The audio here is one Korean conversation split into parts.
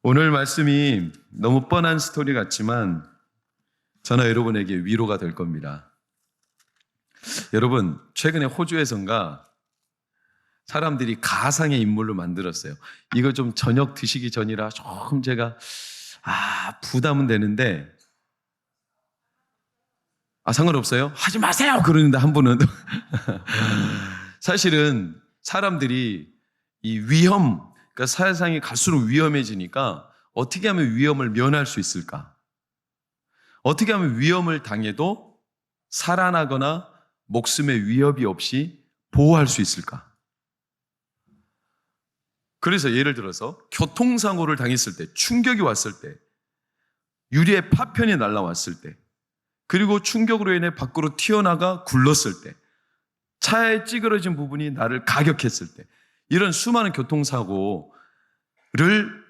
오늘 말씀이 너무 뻔한 스토리 같지만 저는 여러분에게 위로가 될 겁니다. 여러분, 최근에 호주에선가 사람들이 가상의 인물로 만들었어요. 이거 좀 저녁 드시기 전이라 조금 제가 부담은 되는데 상관없어요? 하지 마세요! 그러는데 한 분은 사실은 사람들이 이 위험, 그러니까 세상이 갈수록 위험해지니까 어떻게 하면 위험을 면할 수 있을까? 어떻게 하면 위험을 당해도 살아나거나 목숨의 위협이 없이 보호할 수 있을까? 그래서 예를 들어서 교통사고를 당했을 때, 충격이 왔을 때, 유리의 파편이 날아왔을 때, 그리고 충격으로 인해 밖으로 튀어나가 굴렀을 때, 차에 찌그러진 부분이 나를 가격했을 때, 이런 수많은 교통사고를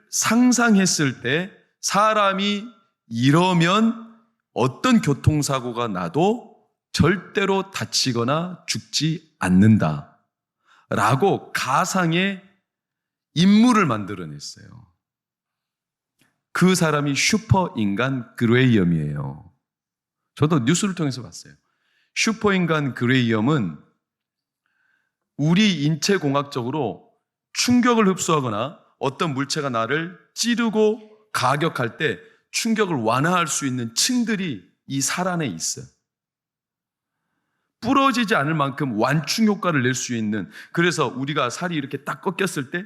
상상했을 때 사람이 이러면 어떤 교통사고가 나도 절대로 다치거나 죽지 않는다 라고 가상의 인물을 만들어냈어요. 그 사람이 슈퍼인간 그레이엄이에요. 저도 뉴스를 통해서 봤어요. 슈퍼인간 그레이엄은 우리 인체공학적으로 충격을 흡수하거나 어떤 물체가 나를 찌르고 가격할 때 충격을 완화할 수 있는 층들이 이 살 안에 있어요. 부러지지 않을 만큼 완충 효과를 낼 수 있는, 그래서 우리가 살이 이렇게 딱 꺾였을 때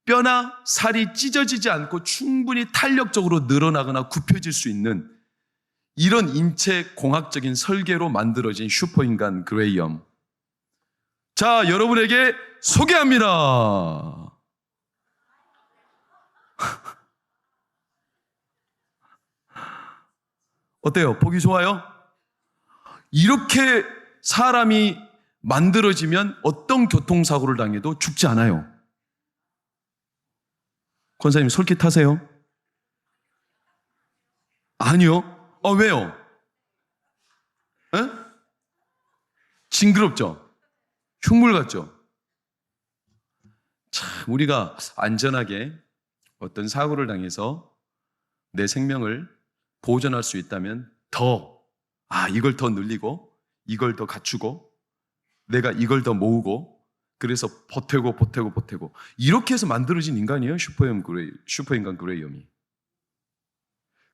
뼈나 살이 찢어지지 않고 충분히 탄력적으로 늘어나거나 굽혀질 수 있는 이런 인체공학적인 설계로 만들어진 슈퍼인간 그레이엄. 자, 여러분에게 소개합니다. 어때요? 보기 좋아요? 이렇게 사람이 만들어지면 어떤 교통사고를 당해도 죽지 않아요. 권사님 솔깃하세요? 아니요. 왜요? 에? 징그럽죠? 흉물 같죠? 참, 우리가 안전하게 어떤 사고를 당해서 내 생명을 보존할 수 있다면 이걸 더 늘리고, 이걸 더 갖추고, 내가 이걸 더 모으고, 그래서 보태고, 이렇게 해서 만들어진 인간이에요, 슈퍼인간 그레이엄이.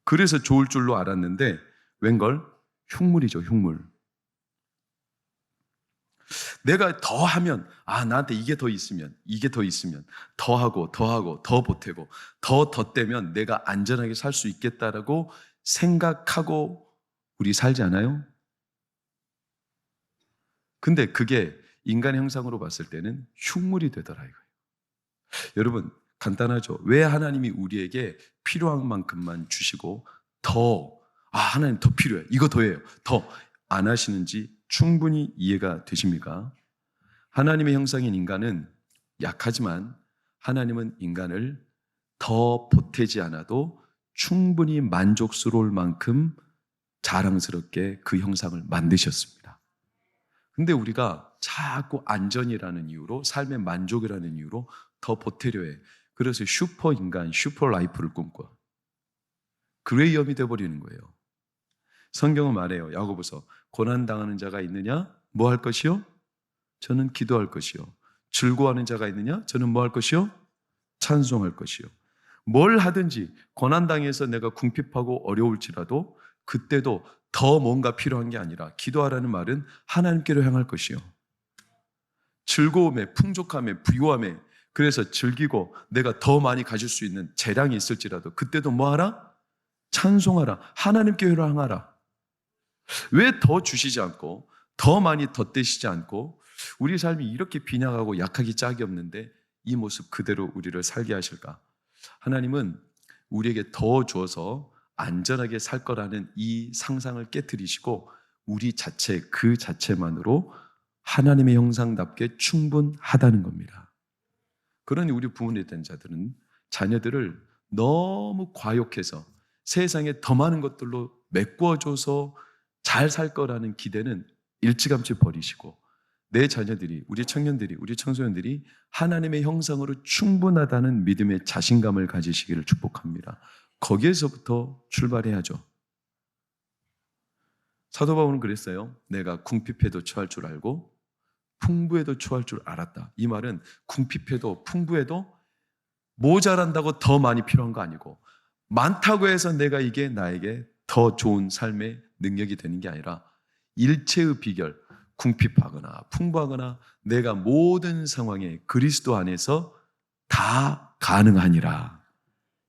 그래서 좋을 줄로 알았는데, 웬걸? 흉물이죠, 흉물. 내가 더 하면, 나한테 이게 더 있으면, 더 하고, 더 보태고, 더 덧대면 내가 안전하게 살 수 있겠다라고 생각하고 우리 살지 않아요? 근데 그게 인간의 형상으로 봤을 때는 흉물이 되더라 이거예요. 여러분, 간단하죠? 왜 하나님이 우리에게 필요한 만큼만 주시고 하나님 더 필요해, 이거 더해요, 더 안 하시는지 충분히 이해가 되십니까? 하나님의 형상인 인간은 약하지만 하나님은 인간을 더 보태지 않아도 충분히 만족스러울 만큼 자랑스럽게 그 형상을 만드셨습니다. 근데 우리가 자꾸 안전이라는 이유로, 삶의 만족이라는 이유로 더 보태려 해. 그래서 슈퍼인간, 슈퍼라이프를 꿈꿔. 그레이엄이 되어버리는 거예요. 성경은 말해요. 야고보서, 고난당하는 자가 있느냐? 뭐 할 것이요? 저는 기도할 것이요. 즐거워하는 자가 있느냐? 저는 뭐 할 것이요? 찬송할 것이요. 뭘 하든지 고난당해서 내가 궁핍하고 어려울지라도 그때도 더 뭔가 필요한 게 아니라, 기도하라는 말은 하나님께로 향할 것이요. 즐거움에, 풍족함에, 부유함에, 그래서 즐기고 내가 더 많이 가질 수 있는 재량이 있을지라도 그때도 뭐 하라? 찬송하라. 하나님께로 향하라. 왜 더 주시지 않고, 더 많이 덧대시지 않고 우리 삶이 이렇게 빈약하고 약하기 짝이 없는데 이 모습 그대로 우리를 살게 하실까? 하나님은 우리에게 더 주어서 안전하게 살 거라는 이 상상을 깨트리시고 우리 자체, 그 자체만으로 하나님의 형상답게 충분하다는 겁니다. 그러니 우리 부모님 된 자들은 자녀들을 너무 과욕해서 세상에 더 많은 것들로 메꿔줘서 잘 살 거라는 기대는 일찌감치 버리시고, 내 자녀들이, 우리 청년들이, 우리 청소년들이 하나님의 형상으로 충분하다는 믿음의 자신감을 가지시기를 축복합니다. 거기에서부터 출발해야죠. 사도 바울은 그랬어요. 내가 궁핍해도 처할 줄 알고 풍부해도 처할 줄 알았다. 이 말은 궁핍해도 풍부해도 모자란다고 더 많이 필요한 거 아니고 많다고 해서 내가 이게 나에게 더 좋은 삶의 능력이 되는 게 아니라 일체의 비결, 궁핍하거나 풍부하거나 내가 모든 상황에 그리스도 안에서 다 가능하니라.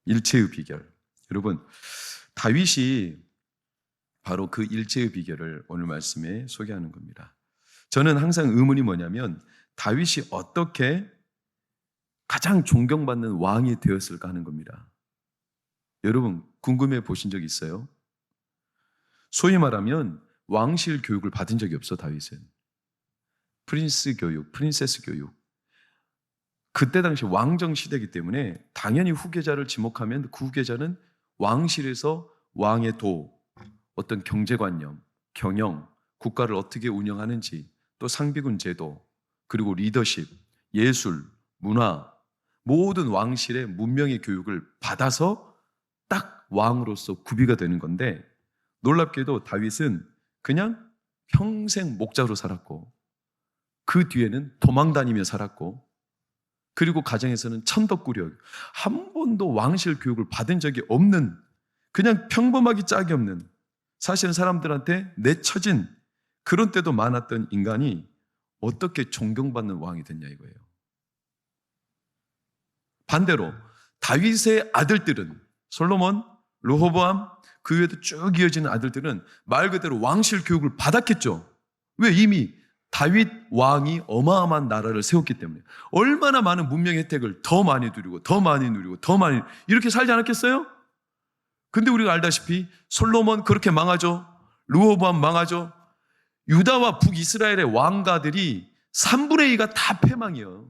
일체의 비결. 여러분, 다윗이 바로 그 일체의 비결을 오늘 말씀에 소개하는 겁니다. 저는 항상 의문이 뭐냐면 다윗이 어떻게 가장 존경받는 왕이 되었을까 하는 겁니다. 여러분 궁금해 보신 적 있어요? 소위 말하면 왕실 교육을 받은 적이 없어 다윗은. 프린스 교육, 프린세스 교육. 그때 당시 왕정 시대이기 때문에 당연히 후계자를 지목하면 그 후계자는 왕실에서 왕의 도, 어떤 경제관념, 경영, 국가를 어떻게 운영하는지, 또 상비군 제도, 그리고 리더십, 예술, 문화, 모든 왕실의 문명의 교육을 받아서 딱 왕으로서 구비가 되는 건데 놀랍게도 다윗은 그냥 평생 목자로 살았고 그 뒤에는 도망 다니며 살았고 그리고 가정에서는 천덕꾸려 한 번도 왕실 교육을 받은 적이 없는 그냥 평범하기 짝이 없는 사실은 사람들한테 내쳐진 그런 때도 많았던 인간이 어떻게 존경받는 왕이 됐냐 이거예요. 반대로 다윗의 아들들은 솔로몬, 르호보암 그 외에도 쭉 이어지는 아들들은 말 그대로 왕실 교육을 받았겠죠. 왜? 이미 다윗 왕이 어마어마한 나라를 세웠기 때문에 얼마나 많은 문명 혜택을 더 많이 누리고 더 많이 누리고 더 많이 이렇게 살지 않았겠어요? 근데 우리가 알다시피 솔로몬 그렇게 망하죠. 르호보암 망하죠. 유다와 북이스라엘의 왕가들이 3분의 2가 다 패망이에요.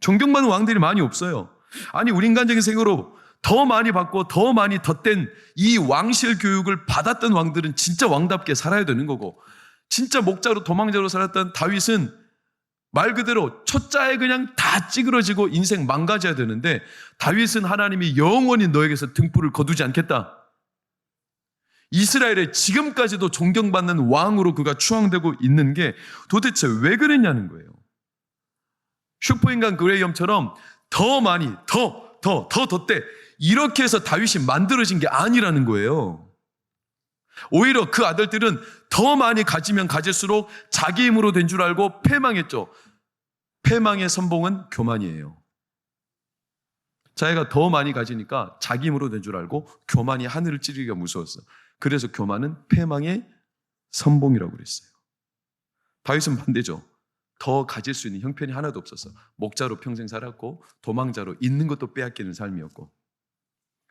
존경받는 왕들이 많이 없어요. 아니 우리 인간적인 생각으로 더 많이 받고 더 많이 덧댄 이 왕실 교육을 받았던 왕들은 진짜 왕답게 살아야 되는 거고 진짜 목자로 도망자로 살았던 다윗은 말 그대로 초짜에 그냥 다 찌그러지고 인생 망가져야 되는데 다윗은 하나님이 영원히 너에게서 등불을 거두지 않겠다. 이스라엘에 지금까지도 존경받는 왕으로 그가 추앙되고 있는 게 도대체 왜 그랬냐는 거예요. 슈퍼인간 그레이엄처럼 더 많이 더 덧대 이렇게 해서 다윗이 만들어진 게 아니라는 거예요. 오히려 그 아들들은 더 많이 가지면 가질수록 자기 힘으로 된 줄 알고 패망했죠. 패망의 선봉은 교만이에요. 자기가 더 많이 가지니까 자기 힘으로 된 줄 알고 교만이 하늘을 찌르기가 무서웠어. 그래서 교만은 패망의 선봉이라고 그랬어요. 다윗은 반대죠. 더 가질 수 있는 형편이 하나도 없어서 목자로 평생 살았고 도망자로 있는 것도 빼앗기는 삶이었고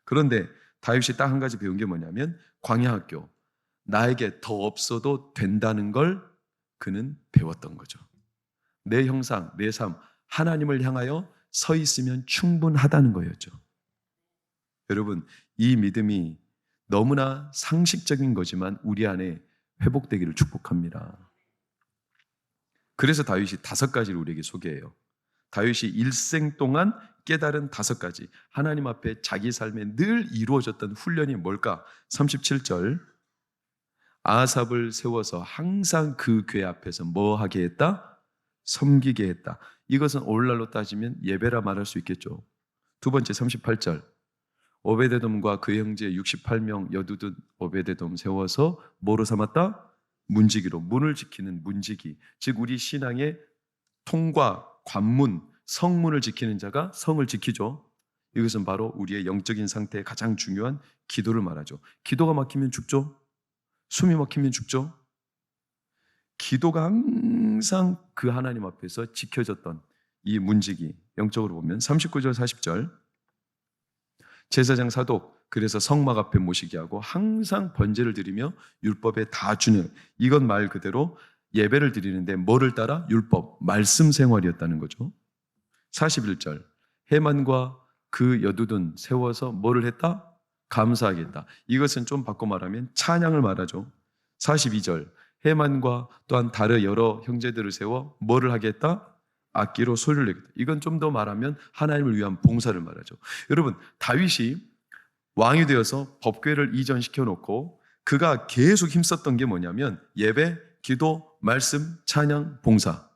그런데 다윗이 딱 한 가지 배운 게 뭐냐면 광야학교 나에게 더 없어도 된다는 걸 그는 배웠던 거죠. 내 형상, 내 삶 하나님을 향하여 서 있으면 충분하다는 거였죠. 여러분 이 믿음이 너무나 상식적인 거지만 우리 안에 회복되기를 축복합니다. 그래서 다윗이 5가지를 우리에게 소개해요. 다윗이 일생 동안 깨달은 5가지 하나님 앞에 자기 삶에 늘 이루어졌던 훈련이 뭘까? 37절 아삽을 세워서 항상 그 궤 앞에서 뭐 하게 했다? 섬기게 했다. 이것은 오늘날로 따지면 예배라 말할 수 있겠죠. 두 번째 38절 오베데돔과 그 형제 68명 여두둔 오베데돔 세워서 뭐로 삼았다? 문지기로 문을 지키는 문지기 즉 우리 신앙의 통과, 관문, 성문을 지키는 자가 성을 지키죠. 이것은 바로 우리의 영적인 상태의 가장 중요한 기도를 말하죠. 기도가 막히면 죽죠. 숨이 막히면 죽죠. 기도가 항상 그 하나님 앞에서 지켜졌던 이 문지기 영적으로 보면 39절 40절 제사장 사독 그래서 성막 앞에 모시게 하고 항상 번제를 드리며 율법에 다 준행 이건 말 그대로 예배를 드리는데 뭐를 따라? 율법, 말씀 생활이었다는 거죠. 41절 해만과 그 여두둔 세워서 뭐를 했다? 감사하겠다. 이것은 좀 바꿔 말하면 찬양을 말하죠. 42절 해만과 또한 다른 여러 형제들을 세워 뭐를 하겠다? 악기로 소리를 내겠다. 이건 좀 더 말하면 하나님을 위한 봉사를 말하죠. 여러분, 다윗이 왕이 되어서 법궤를 이전시켜 놓고 그가 계속 힘썼던 게 뭐냐면 예배, 기도, 말씀, 찬양, 봉사.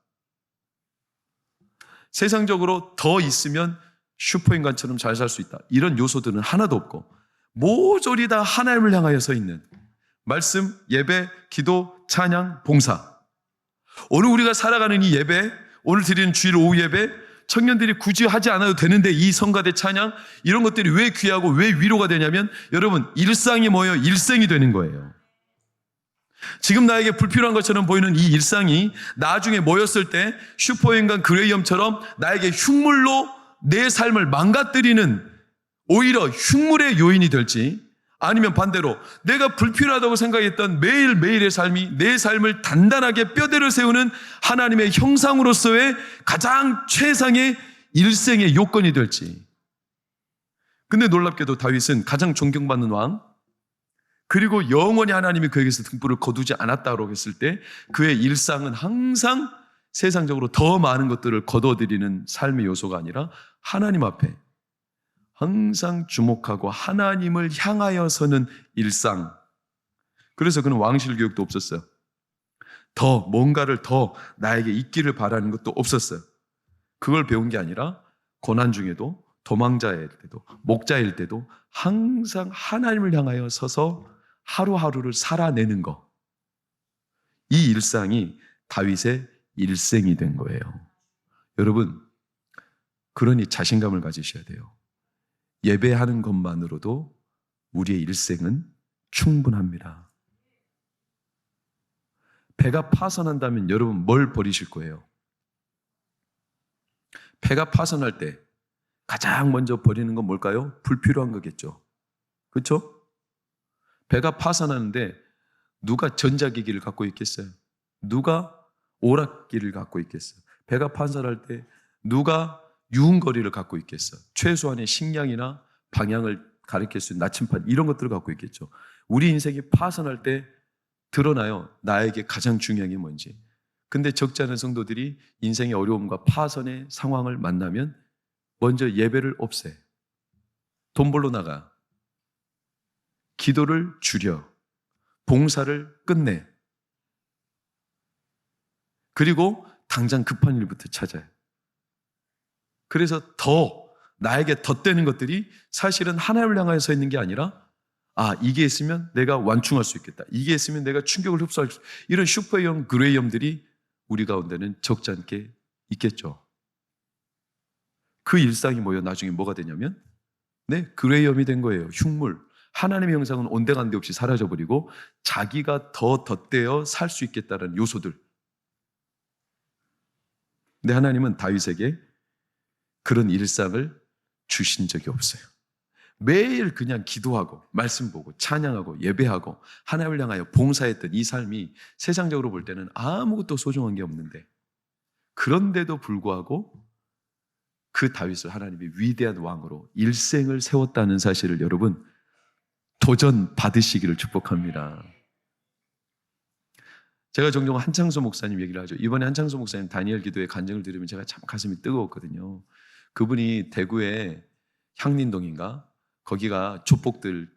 세상적으로 더 있으면 슈퍼인간처럼 잘 살 수 있다. 이런 요소들은 하나도 없고 모조리 다 하나님을 향하여 서 있는 말씀, 예배, 기도, 찬양, 봉사. 오늘 우리가 살아가는 이 예배, 오늘 드리는 주일 오후 예배, 청년들이 굳이 하지 않아도 되는데 이 성가대 찬양, 이런 것들이 왜 귀하고 왜 위로가 되냐면 여러분, 일상이 모여 일생이 되는 거예요. 지금 나에게 불필요한 것처럼 보이는 이 일상이 나중에 모였을 때 슈퍼인간 그레이엄처럼 나에게 흉물로 내 삶을 망가뜨리는 오히려 흉물의 요인이 될지, 아니면 반대로 내가 불필요하다고 생각했던 매일매일의 삶이 내 삶을 단단하게 뼈대를 세우는 하나님의 형상으로서의 가장 최상의 일생의 요건이 될지. 근데 놀랍게도 다윗은 가장 존경받는 왕, 그리고 영원히 하나님이 그에게서 등불을 거두지 않았다고 했을 때 그의 일상은 항상 세상적으로 더 많은 것들을 거둬들이는 삶의 요소가 아니라 하나님 앞에 항상 주목하고 하나님을 향하여 서는 일상. 그래서 그는 왕실 교육도 없었어요. 더 뭔가를 더 나에게 있기를 바라는 것도 없었어요. 그걸 배운 게 아니라 고난 중에도 도망자일 때도 목자일 때도 항상 하나님을 향하여 서서 하루하루를 살아내는 것. 이 일상이 다윗의 일생이 된 거예요. 여러분, 그러니 자신감을 가지셔야 돼요. 예배하는 것만으로도 우리의 일생은 충분합니다. 배가 파선한다면 여러분 뭘 버리실 거예요? 배가 파선할 때 가장 먼저 버리는 건 뭘까요? 불필요한 거겠죠. 그렇죠? 배가 파선하는데 누가 전자기기를 갖고 있겠어요? 누가 오락기를 갖고 있겠어요? 배가 파선할 때 누가 유흥거리를 갖고 있겠어요? 최소한의 식량이나 방향을 가리킬 수 있는 나침반, 이런 것들을 갖고 있겠죠. 우리 인생이 파선할 때 드러나요. 나에게 가장 중요한 게 뭔지. 근데 적지 않은 성도들이 인생의 어려움과 파선의 상황을 만나면 먼저 예배를 없애. 돈 벌러 나가. 기도를 줄여. 봉사를 끝내. 그리고 당장 급한 일부터 찾아요. 그래서 나에게 덧대는 것들이 사실은 하나님을 향하여 서 있는 게 아니라, 이게 있으면 내가 완충할 수 있겠다. 이게 있으면 내가 충격을 흡수할 수 있겠다. 이런 슈퍼형 그레이엄들이 우리 가운데는 적지 않게 있겠죠. 그 일상이 모여 나중에 뭐가 되냐면, 그레이엄이 된 거예요. 흉물. 하나님의 형상은 온데간데 없이 사라져버리고 자기가 더 덧대어 살 수 있겠다는 요소들. 근데 하나님은 다윗에게 그런 일상을 주신 적이 없어요. 매일 그냥 기도하고 말씀 보고 찬양하고 예배하고 하나님을 향하여 봉사했던 이 삶이 세상적으로 볼 때는 아무것도 소중한 게 없는데, 그런데도 불구하고 그 다윗을 하나님이 위대한 왕으로 일생을 세웠다는 사실을 여러분 도전 받으시기를 축복합니다. 제가 종종 한창수 목사님 얘기를 하죠. 이번에 한창수 목사님 다니엘 기도의 간증을 들으면 제가 참 가슴이 뜨거웠거든요. 그분이 대구의 향린동인가? 거기가 조폭들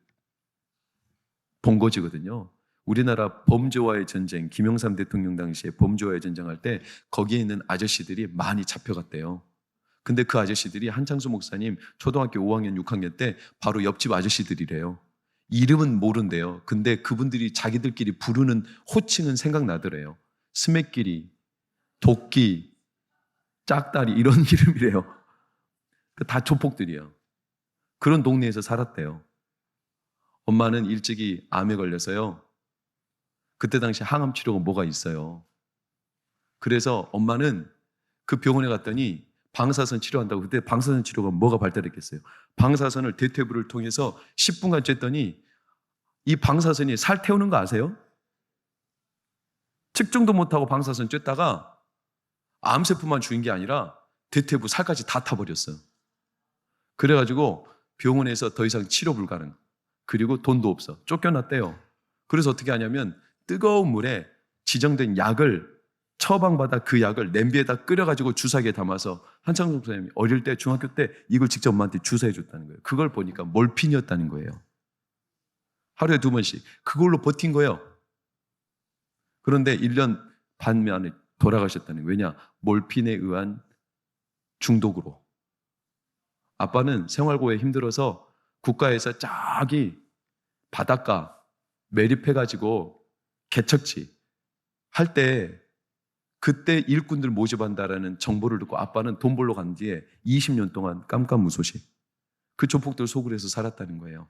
본거지거든요. 우리나라 범죄와의 전쟁, 김영삼 대통령 당시에 범죄와의 전쟁할 때 거기에 있는 아저씨들이 많이 잡혀갔대요. 근데 그 아저씨들이 한창수 목사님 초등학교 5학년, 6학년 때 바로 옆집 아저씨들이래요. 이름은 모른대요. 근데 그분들이 자기들끼리 부르는 호칭은 생각나더래요. 스매끼리, 도끼, 짝다리, 이런 이름이래요. 다 조폭들이에요. 그런 동네에서 살았대요. 엄마는 일찍이 암에 걸려서요. 그때 당시 항암 치료가 뭐가 있어요. 그래서 엄마는 그 병원에 갔더니 방사선 치료한다고. 그때 방사선 치료가 뭐가 발달했겠어요. 방사선을 대퇴부를 통해서 10분간 쬐더니 이 방사선이 살 태우는 거 아세요? 측정도 못하고 방사선 쬐다가 암세포만 죽인 게 아니라 대퇴부 살까지 다 타버렸어요. 그래가지고 병원에서 더 이상 치료 불가능. 그리고 돈도 없어. 쫓겨났대요. 그래서 어떻게 하냐면 뜨거운 물에 지정된 약을 처방받아 그 약을 냄비에다 끓여가지고 주사기에 담아서 한창수 목사님이 어릴 때 중학교 때 이걸 직접 엄마한테 주사해 줬다는 거예요. 그걸 보니까 몰핀이었다는 거예요. 하루에 2번씩 그걸로 버틴 거예요. 그런데 1년 반 만에 돌아가셨다는 거예요. 왜냐? 몰핀에 의한 중독으로. 아빠는 생활고에 힘들어서 국가에서 저기 바닷가 매립해가지고 개척지 할 때 그때 일꾼들 모집한다라는 정보를 듣고 아빠는 돈 벌러 간 뒤에 20년 동안 깜깜무소식 그 조폭들 속으로 해서 살았다는 거예요.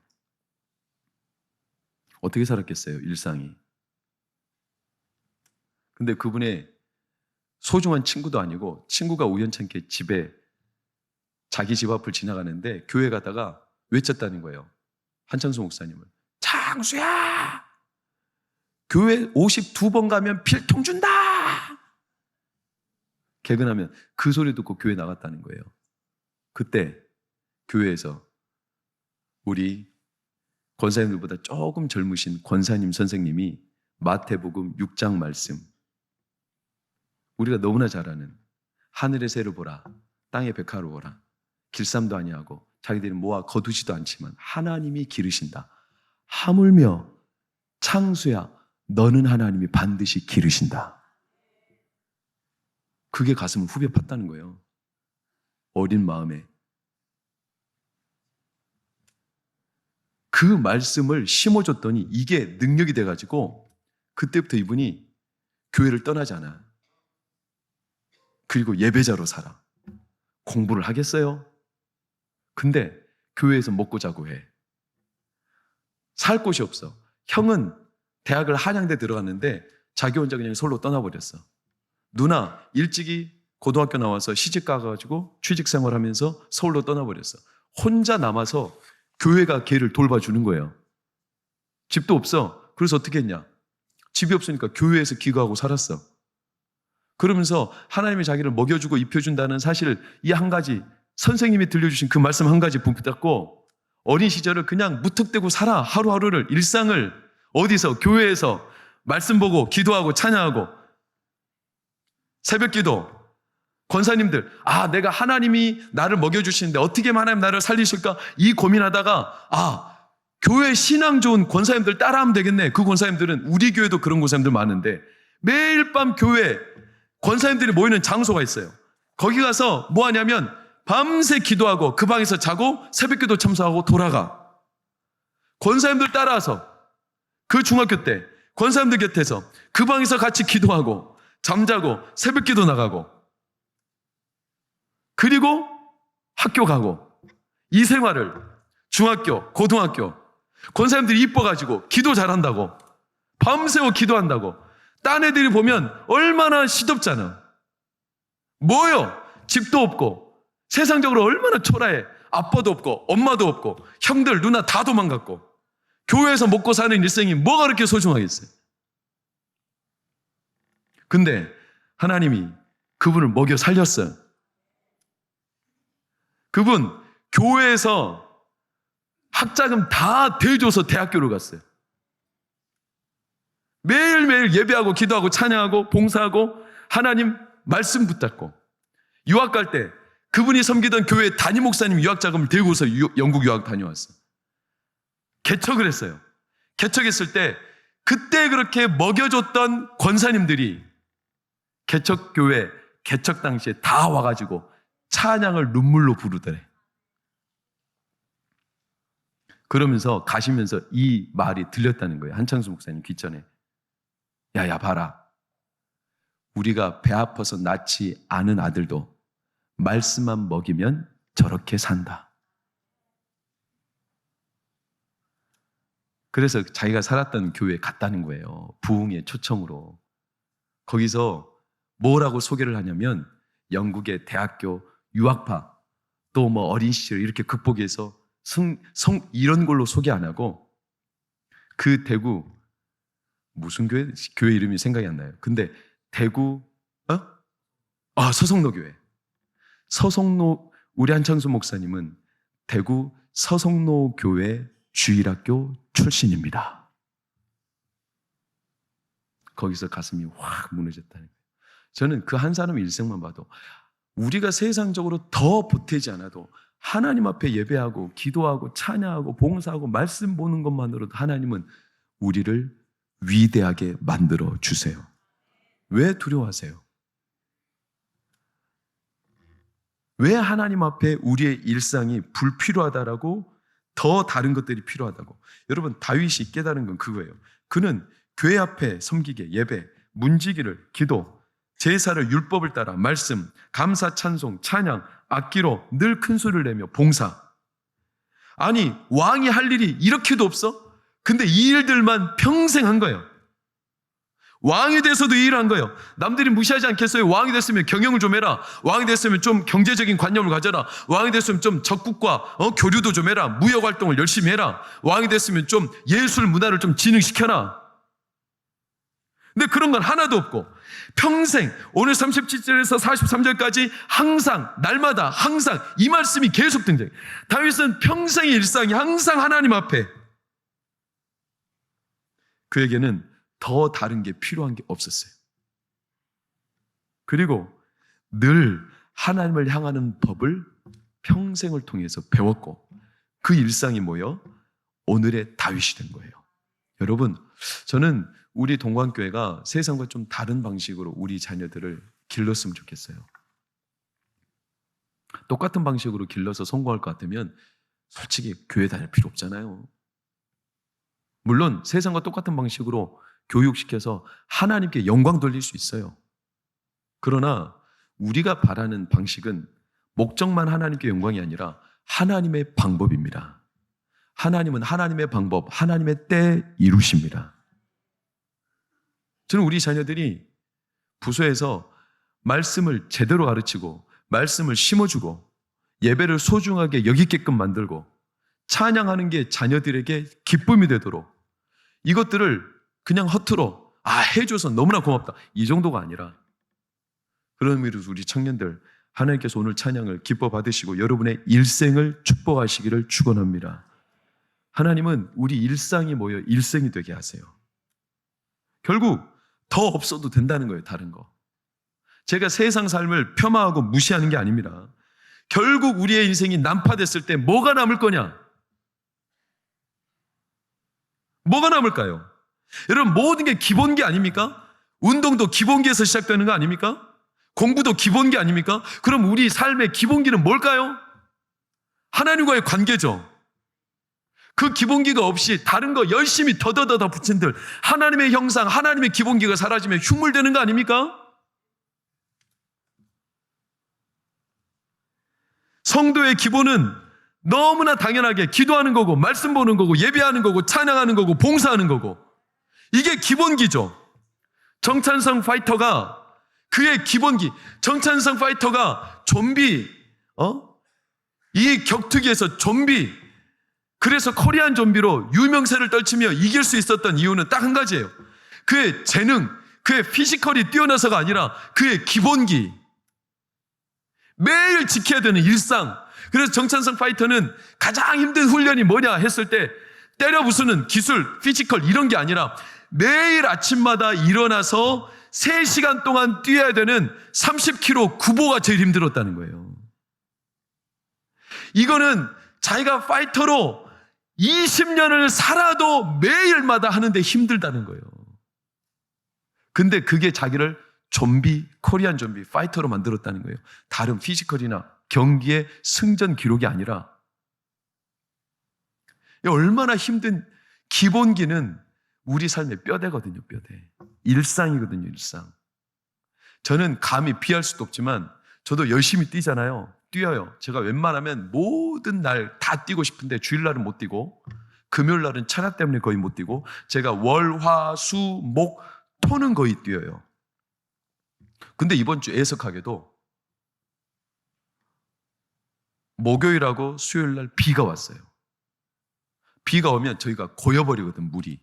어떻게 살았겠어요, 일상이. 근데 그분의 소중한 친구도 아니고 친구가 우연찮게 자기 집 앞을 지나가는데 교회 가다가 외쳤다는 거예요. 한창수 목사님을. 창수야! 교회 52번 가면 필통 준다! 개근하면 그 소리 듣고 교회 나갔다는 거예요. 그때 교회에서 우리 권사님들보다 조금 젊으신 권사님 선생님이 마태복음 6장 말씀, 우리가 너무나 잘 아는 하늘의 새를 보라, 땅의 백화를 보라, 길쌈도 아니하고 자기들이 모아 거두지도 않지만 하나님이 기르신다. 하물며 창수야 너는 하나님이 반드시 기르신다. 그게 가슴을 후벼 팠다는 거예요. 어린 마음에. 그 말씀을 심어줬더니 이게 능력이 돼가지고 그때부터 이분이 교회를 떠나지 않아요. 그리고 예배자로 살아. 공부를 하겠어요? 근데 교회에서 먹고 자고 해. 살 곳이 없어. 형은 대학을 한양대 들어갔는데 자기 혼자 그냥 서울로 떠나버렸어. 누나 일찍이 고등학교 나와서 시집 가가지고 취직 생활하면서 서울로 떠나버렸어. 혼자 남아서 교회가 걔를 돌봐주는 거예요. 집도 없어. 그래서 어떻게 했냐? 집이 없으니까 교회에서 기거하고 살았어. 그러면서 하나님이 자기를 먹여주고 입혀준다는 사실 이 한 가지 선생님이 들려주신 그 말씀 한 가지 붙잡고 어린 시절을 그냥 무턱대고 살아. 하루하루를 일상을 어디서 교회에서 말씀 보고 기도하고 찬양하고 새벽기도 권사님들 내가 하나님이 나를 먹여주시는데 어떻게 하나님 나를 살리실까 이 고민하다가 교회 신앙 좋은 권사님들 따라하면 되겠네. 그 권사님들은 우리 교회도 그런 권사님들 많은데 매일 밤 교회 권사님들이 모이는 장소가 있어요. 거기 가서 뭐 하냐면 밤새 기도하고 그 방에서 자고 새벽기도 참석하고 돌아가. 권사님들 따라와서 그 중학교 때 권사님들 곁에서 그 방에서 같이 기도하고 잠자고 새벽기도 나가고 그리고 학교 가고 이 생활을 중학교, 고등학교 권사님들이 이뻐가지고 기도 잘한다고 밤새워 기도한다고 딴 애들이 보면 얼마나 시덥잖아. 뭐요? 집도 없고 세상적으로 얼마나 초라해. 아빠도 없고 엄마도 없고 형들 누나 다 도망갔고 교회에서 먹고 사는 일생이 뭐가 그렇게 소중하겠어요. 근데 하나님이 그분을 먹여 살렸어요. 그분 교회에서 학자금 다 대줘서 대학교를 갔어요. 매일매일 예배하고 기도하고 찬양하고 봉사하고 하나님 말씀 붙잡고 유학 갈 때 그분이 섬기던 교회 담임 목사님 유학 자금을 들고서 영국 유학 다녀왔어요. 개척을 했어요. 개척했을 때 그때 그렇게 먹여줬던 권사님들이 개척교회 개척 당시에 다 와가지고 찬양을 눈물로 부르더래. 그러면서 가시면서 이 말이 들렸다는 거예요. 한창수 목사님 귀전에. 야야 봐라. 우리가 배 아파서 낳지 않은 아들도 말씀만 먹이면 저렇게 산다. 그래서 자기가 살았던 교회에 갔다는 거예요. 부흥의 초청으로. 거기서 뭐라고 소개를 하냐면 영국의 대학교 유학파 또 뭐 어린 시절 이렇게 극복해서 이런 걸로 소개 안 하고 그 대구 무슨 교회 이름이 생각이 안 나요. 근데 대구 서성로 교회. 서성로 우리 한창수 목사님은 대구 서성로 교회 주일학교 출신입니다. 거기서 가슴이 확 무너졌다는 거예요. 저는 그 한 사람의 일생만 봐도 우리가 세상적으로 더 보태지 않아도 하나님 앞에 예배하고 기도하고 찬양하고 봉사하고 말씀 보는 것만으로도 하나님은 우리를 위대하게 만들어 주세요. 왜 두려워하세요? 왜 하나님 앞에 우리의 일상이 불필요하다라고 더 다른 것들이 필요하다고? 여러분, 다윗이 깨달은 건 그거예요. 그는 교회 앞에 섬기게 예배, 문지기를, 기도, 제사를 율법을 따라 말씀, 감사, 찬송, 찬양, 악기로 늘 큰 소리를 내며 봉사. 아니, 왕이 할 일이 이렇게도 없어? 근데 이 일들만 평생 한 거예요. 왕이 돼서도 이 일을 한 거예요. 남들이 무시하지 않겠어요? 왕이 됐으면 경영을 좀 해라. 왕이 됐으면 좀 경제적인 관념을 가져라. 왕이 됐으면 좀 적국과 교류도 좀 해라. 무역 활동을 열심히 해라. 왕이 됐으면 좀 예술 문화를 좀 진흥시켜라. 근데 그런 건 하나도 없고 평생 오늘 37절에서 43절까지 항상 날마다 항상 이 말씀이 계속 등장해요. 다윗은 평생의 일상이 항상 하나님 앞에, 그에게는 더 다른 게 필요한 게 없었어요. 그리고 늘 하나님을 향하는 법을 평생을 통해서 배웠고 그 일상이 모여 오늘의 다윗이 된 거예요. 여러분, 저는 우리 동관교회가 세상과 좀 다른 방식으로 우리 자녀들을 길렀으면 좋겠어요. 똑같은 방식으로 길러서 성공할 것 같으면 솔직히 교회 다닐 필요 없잖아요. 물론 세상과 똑같은 방식으로 교육시켜서 하나님께 영광 돌릴 수 있어요. 그러나 우리가 바라는 방식은 목적만 하나님께 영광이 아니라 하나님의 방법입니다. 하나님은 하나님의 방법, 하나님의 때 이루십니다. 저는 우리 자녀들이 부서에서 말씀을 제대로 가르치고 말씀을 심어주고 예배를 소중하게 여기게끔 만들고 찬양하는 게 자녀들에게 기쁨이 되도록 이것들을 그냥 허투루 해줘서 너무나 고맙다 이 정도가 아니라, 그런 의미로 우리 청년들 하나님께서 오늘 찬양을 기뻐 받으시고 여러분의 일생을 축복하시기를 축원합니다. 하나님은 우리 일상이 모여 일생이 되게 하세요. 결국 더 없어도 된다는 거예요. 다른 거. 제가 세상 삶을 폄하하고 무시하는 게 아닙니다. 결국 우리의 인생이 난파됐을 때 뭐가 남을 거냐? 뭐가 남을까요? 여러분, 모든 게 기본기 아닙니까? 운동도 기본기에서 시작되는 거 아닙니까? 공부도 기본기 아닙니까? 그럼 우리 삶의 기본기는 뭘까요? 하나님과의 관계죠. 그 기본기가 없이 다른 거 열심히 더 붙인들 하나님의 형상, 하나님의 기본기가 사라지면 흉물되는 거 아닙니까? 성도의 기본은 너무나 당연하게 기도하는 거고 말씀 보는 거고 예배하는 거고 찬양하는 거고 봉사하는 거고, 이게 기본기죠. 정찬성 파이터가 그의 기본기, 정찬성 파이터가 좀비 이 격투기에서 좀비, 그래서 코리안 좀비로 유명세를 떨치며 이길 수 있었던 이유는 딱 한 가지예요. 그의 재능, 그의 피지컬이 뛰어나서가 아니라 그의 기본기, 매일 지켜야 되는 일상. 그래서 정찬성 파이터는 가장 힘든 훈련이 뭐냐 했을 때 때려 부수는 기술, 피지컬 이런 게 아니라 매일 아침마다 일어나서 3시간 동안 뛰어야 되는 30km 구보가 제일 힘들었다는 거예요. 이거는 자기가 파이터로 20년을 살아도 매일마다 하는데 힘들다는 거예요. 근데 그게 자기를 좀비, 코리안 좀비, 파이터로 만들었다는 거예요. 다른 피지컬이나 경기의 승전 기록이 아니라. 얼마나 힘든 기본기는 우리 삶의 뼈대거든요, 뼈대. 일상이거든요, 일상. 저는 감히 비할 수도 없지만 저도 열심히 뛰잖아요. 뛰어요. 제가 웬만하면 모든 날 다 뛰고 싶은데 주일날은 못 뛰고 금요일날은 차량 때문에 거의 못 뛰고 제가 월, 화, 수, 목, 토는 거의 뛰어요. 근데 이번 주 애석하게도 목요일하고 수요일날 비가 왔어요. 비가 오면 저희가 고여버리거든, 물이.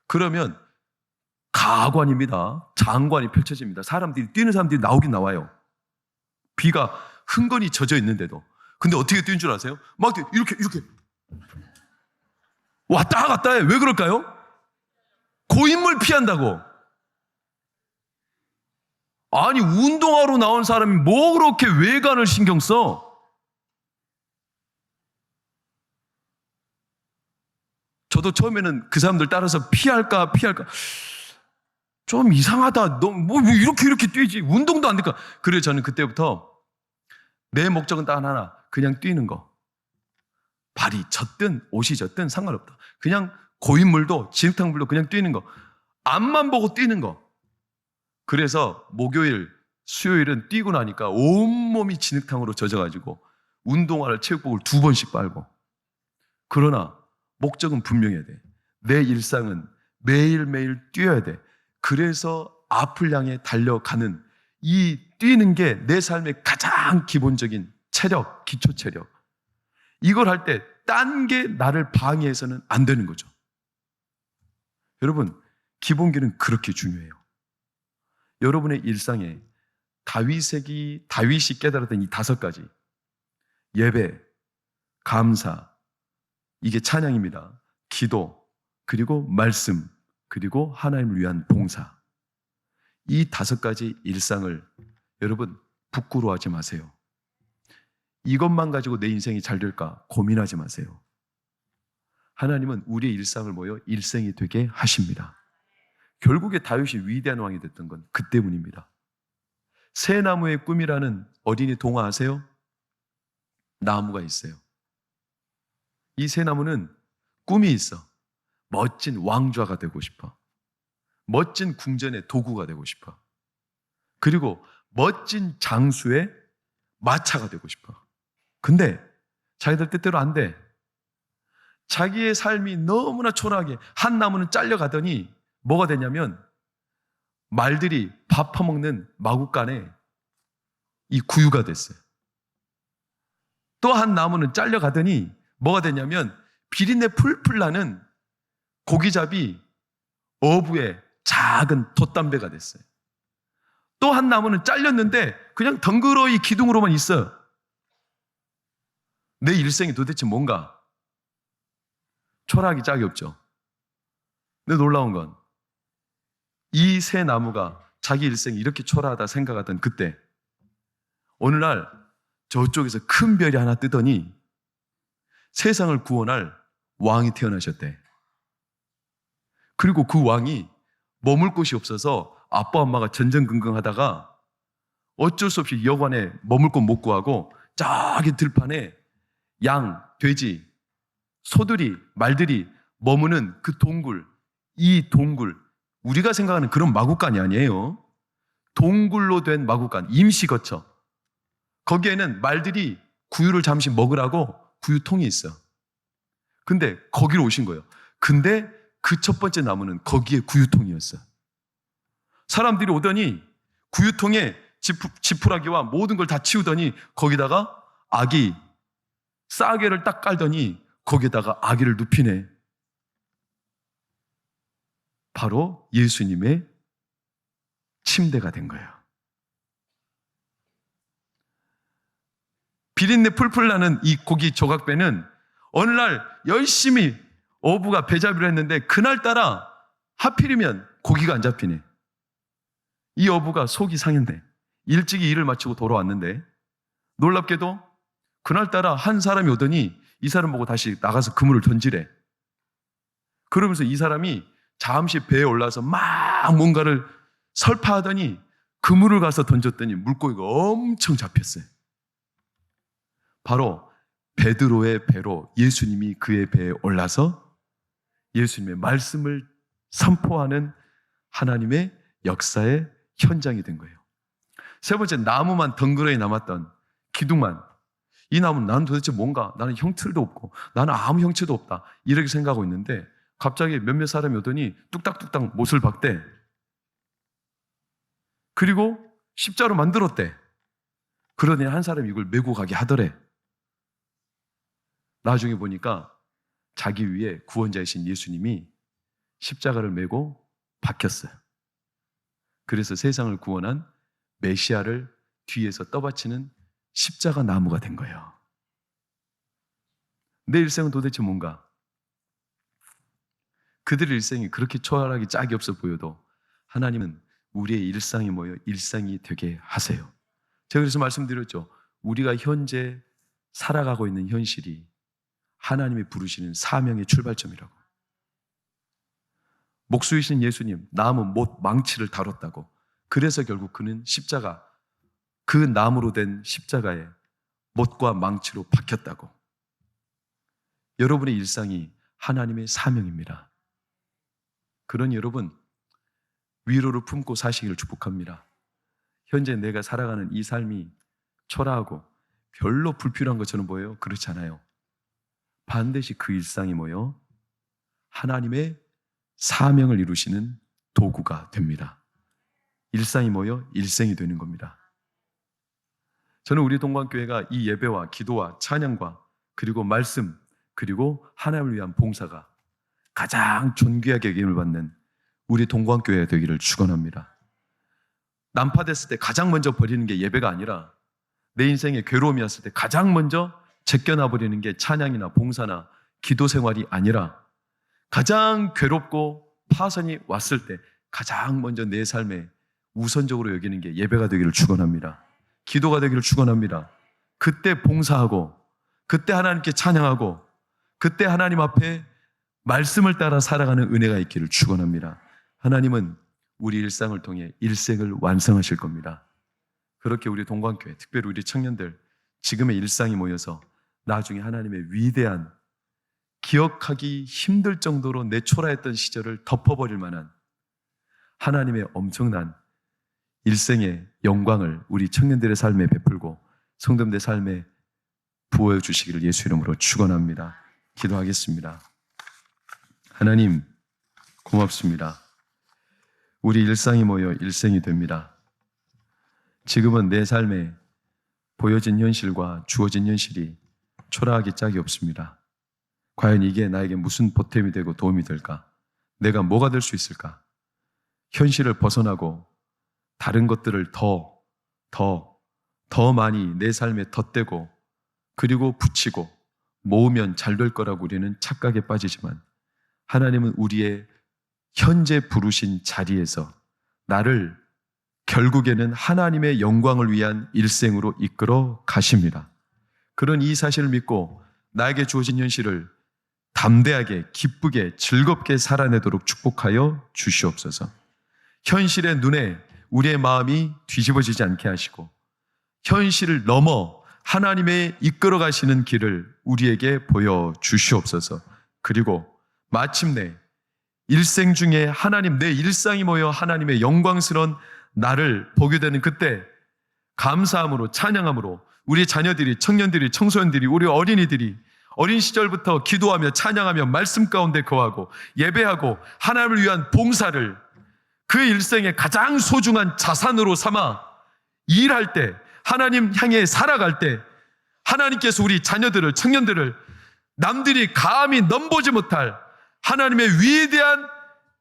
그러면 가관입니다. 장관이 펼쳐집니다. 사람들이, 뛰는 사람들이 나오긴 나와요. 비가 흥건히 젖어 있는데도. 근데 어떻게 뛰는 줄 아세요? 막 이렇게 왔다 갔다 해. 왜 그럴까요? 고인물 피한다고. 아니, 운동하러 나온 사람이 뭐 그렇게 외관을 신경 써? 저도 처음에는 그 사람들 따라서 피할까 좀 이상하다. 너 뭐 이렇게 뛰지? 운동도 안 될까? 그래서 저는 그때부터 내 목적은 딱 하나, 그냥 뛰는 거. 발이 젖든 옷이 젖든 상관없다. 그냥 고인물도 진흙탕물도 그냥 뛰는 거. 앞만 보고 뛰는 거. 그래서 목요일, 수요일은 뛰고 나니까 온몸이 진흙탕으로 젖어가지고 운동화를, 체육복을 2번씩 빨고. 그러나 목적은 분명해야 돼. 내 일상은 매일매일 뛰어야 돼. 그래서 앞을 향해 달려가는 이 뛰는 게 내 삶의 가장 기본적인 체력, 기초 체력. 이걸 할 때 딴 게 나를 방해해서는 안 되는 거죠. 여러분, 기본기는 그렇게 중요해요. 여러분의 일상에 다윗이 깨달았던 이 5가지. 예배, 감사, 이게 찬양입니다. 기도, 그리고 말씀, 그리고 하나님을 위한 봉사. 이 5가지 일상을 여러분 부끄러워하지 마세요. 이것만 가지고 내 인생이 잘 될까 고민하지 마세요. 하나님은 우리의 일상을 모여 일생이 되게 하십니다. 결국에 다윗이 위대한 왕이 됐던 건 그 때문입니다. 새 나무의 꿈이라는 어린이 동화 아세요? 나무가 있어요. 이 새 나무는 꿈이 있어. 멋진 왕좌가 되고 싶어. 멋진 궁전의 도구가 되고 싶어. 그리고 멋진 장수의 마차가 되고 싶어. 근데 자기들 뜻대로 안 돼. 자기의 삶이 너무나 초라하게 한 나무는 잘려가더니 뭐가 되냐면 말들이 밥 퍼먹는 마구간에 이 구유가 됐어요. 또 한 나무는 잘려가더니 뭐가 되냐면 비린내 풀풀 나는 고기잡이 어부의 작은 돛담배가 됐어요. 또 한 나무는 잘렸는데 그냥 덩그러이 기둥으로만 있어요. 내 일생이 도대체 뭔가? 초라하기 짝이 없죠. 근데 놀라운 건 이 새 나무가 자기 일생이 이렇게 초라하다 생각하던 그때 어느 날 저쪽에서 큰 별이 하나 뜨더니 세상을 구원할 왕이 태어나셨대. 그리고 그 왕이 머물 곳이 없어서 아빠 엄마가 전전긍긍하다가 어쩔 수 없이 여관에 머물 곳 못 구하고 저기 들판에 양, 돼지, 소들이, 말들이 머무는 그 동굴, 이 동굴, 우리가 생각하는 그런 마구간이 아니에요. 동굴로 된 마구간, 임시거처. 거기에는 말들이 구유를 잠시 먹으라고 구유통이 있어. 근데 거기로 오신 거예요. 근데 그 첫 번째 나무는 거기에 구유통이었어. 사람들이 오더니 구유통에 지푸라기와 모든 걸 다 치우더니 거기다가 아기, 싸개를 딱 깔더니 거기에다가 아기를 눕히네. 바로 예수님의 침대가 된 거예요. 비린내 풀풀 나는 이 고기 조각배는 어느 날 열심히 어부가 배잡이를 했는데 그날따라 하필이면 고기가 안 잡히네. 이 어부가 속이 상했네. 일찍이 일을 마치고 돌아왔는데 놀랍게도 그날따라 한 사람이 오더니 이 사람 보고 다시 나가서 그물을 던지래. 그러면서 이 사람이 잠시 배에 올라서 막 뭔가를 설파하더니 그물을 가서 던졌더니 물고기가 엄청 잡혔어요. 바로 베드로의 배로 예수님이 그의 배에 올라서 예수님의 말씀을 선포하는 하나님의 역사의 현장이 된 거예요. 세 번째, 나무만 덩그러니 남았던 기둥만. 이 나무는 나는 도대체 뭔가? 나는 형틀도 없고 나는 아무 형체도 없다. 이렇게 생각하고 있는데 갑자기 몇몇 사람이 오더니 뚝딱뚝딱 못을 박대. 그리고 십자로 만들었대. 그러더니 한 사람이 이걸 메고 가게 하더래. 나중에 보니까 자기 위에 구원자이신 예수님이 십자가를 메고 박혔어요. 그래서 세상을 구원한 메시아를 뒤에서 떠받치는 십자가 나무가 된 거예요. 내 일생은 도대체 뭔가? 그들의 일생이 그렇게 초라하게 짝이 없어 보여도 하나님은 우리의 일상이 뭐예요? 일상이 되게 하세요. 제가 그래서 말씀드렸죠. 우리가 현재 살아가고 있는 현실이 하나님이 부르시는 사명의 출발점이라고. 목수이신 예수님, 나무, 못, 망치를 다뤘다고. 그래서 결국 그는 십자가, 그 나무로 된 십자가에 못과 망치로 박혔다고. 여러분의 일상이 하나님의 사명입니다. 그런 여러분, 위로를 품고 사시기를 축복합니다. 현재 내가 살아가는 이 삶이 초라하고 별로 불필요한 것처럼 보여요? 그렇지 않아요. 반드시 그 일상이 뭐예요? 하나님의 사명을 이루시는 도구가 됩니다. 일상이 뭐예요? 일생이 되는 겁니다. 저는 우리 동관교회가 이 예배와 기도와 찬양과 그리고 말씀 그리고 하나님을 위한 봉사가 가장 존귀하게 여김을 받는 우리 동관교회가 되기를 축원합니다. 난파됐을 때 가장 먼저 버리는 게 예배가 아니라 내 인생에 괴로움이 왔을 때 가장 먼저 제껴놔버리는 게 찬양이나 봉사나 기도 생활이 아니라 가장 괴롭고 파선이 왔을 때 가장 먼저 내 삶에 우선적으로 여기는 게 예배가 되기를 축원합니다. 기도가 되기를 축원합니다. 그때 봉사하고 그때 하나님께 찬양하고 그때 하나님 앞에 말씀을 따라 살아가는 은혜가 있기를 축원합니다. 하나님은 우리 일상을 통해 일생을 완성하실 겁니다. 그렇게 우리 동관교회, 특별히 우리 청년들 지금의 일상이 모여서 나중에 하나님의 위대한 기억하기 힘들 정도로 내 초라했던 시절을 덮어버릴 만한 하나님의 엄청난 일생의 영광을 우리 청년들의 삶에 베풀고 성도님들의 삶에 부어해 주시기를 예수 이름으로 축원합니다. 기도하겠습니다. 하나님 고맙습니다. 우리 일상이 모여 일생이 됩니다. 지금은 내 삶에 보여진 현실과 주어진 현실이 초라하기 짝이 없습니다. 과연 이게 나에게 무슨 보탬이 되고 도움이 될까? 내가 뭐가 될 수 있을까? 현실을 벗어나고 다른 것들을 더 많이 내 삶에 덧대고 그리고 붙이고 모으면 잘 될 거라고 우리는 착각에 빠지지만 하나님은 우리의 현재 부르신 자리에서 나를 결국에는 하나님의 영광을 위한 일생으로 이끌어 가십니다. 그런 이 사실을 믿고 나에게 주어진 현실을 담대하게 기쁘게 즐겁게 살아내도록 축복하여 주시옵소서. 현실의 눈에 우리의 마음이 뒤집어지지 않게 하시고 현실을 넘어 하나님의 이끌어 가시는 길을 우리에게 보여주시옵소서. 그리고 마침내 일생 중에 하나님 내 일상이 모여 하나님의 영광스러운 나를 보게 되는 그때 감사함으로 찬양함으로 우리 자녀들이 청년들이 청소년들이 우리 어린이들이 어린 시절부터 기도하며 찬양하며 말씀 가운데 거하고 예배하고 하나님을 위한 봉사를 그 일생의 가장 소중한 자산으로 삼아 일할 때 하나님 향해 살아갈 때 하나님께서 우리 자녀들을 청년들을 남들이 감히 넘보지 못할 하나님의 위대한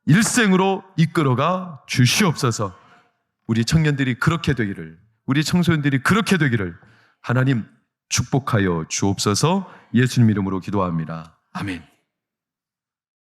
일생으로 이끌어가 주시옵소서. 우리 청년들이 그렇게 되기를 우리 청소년들이 그렇게 되기를 하나님 축복하여 주옵소서. 예수님 이름으로 기도합니다. 아멘.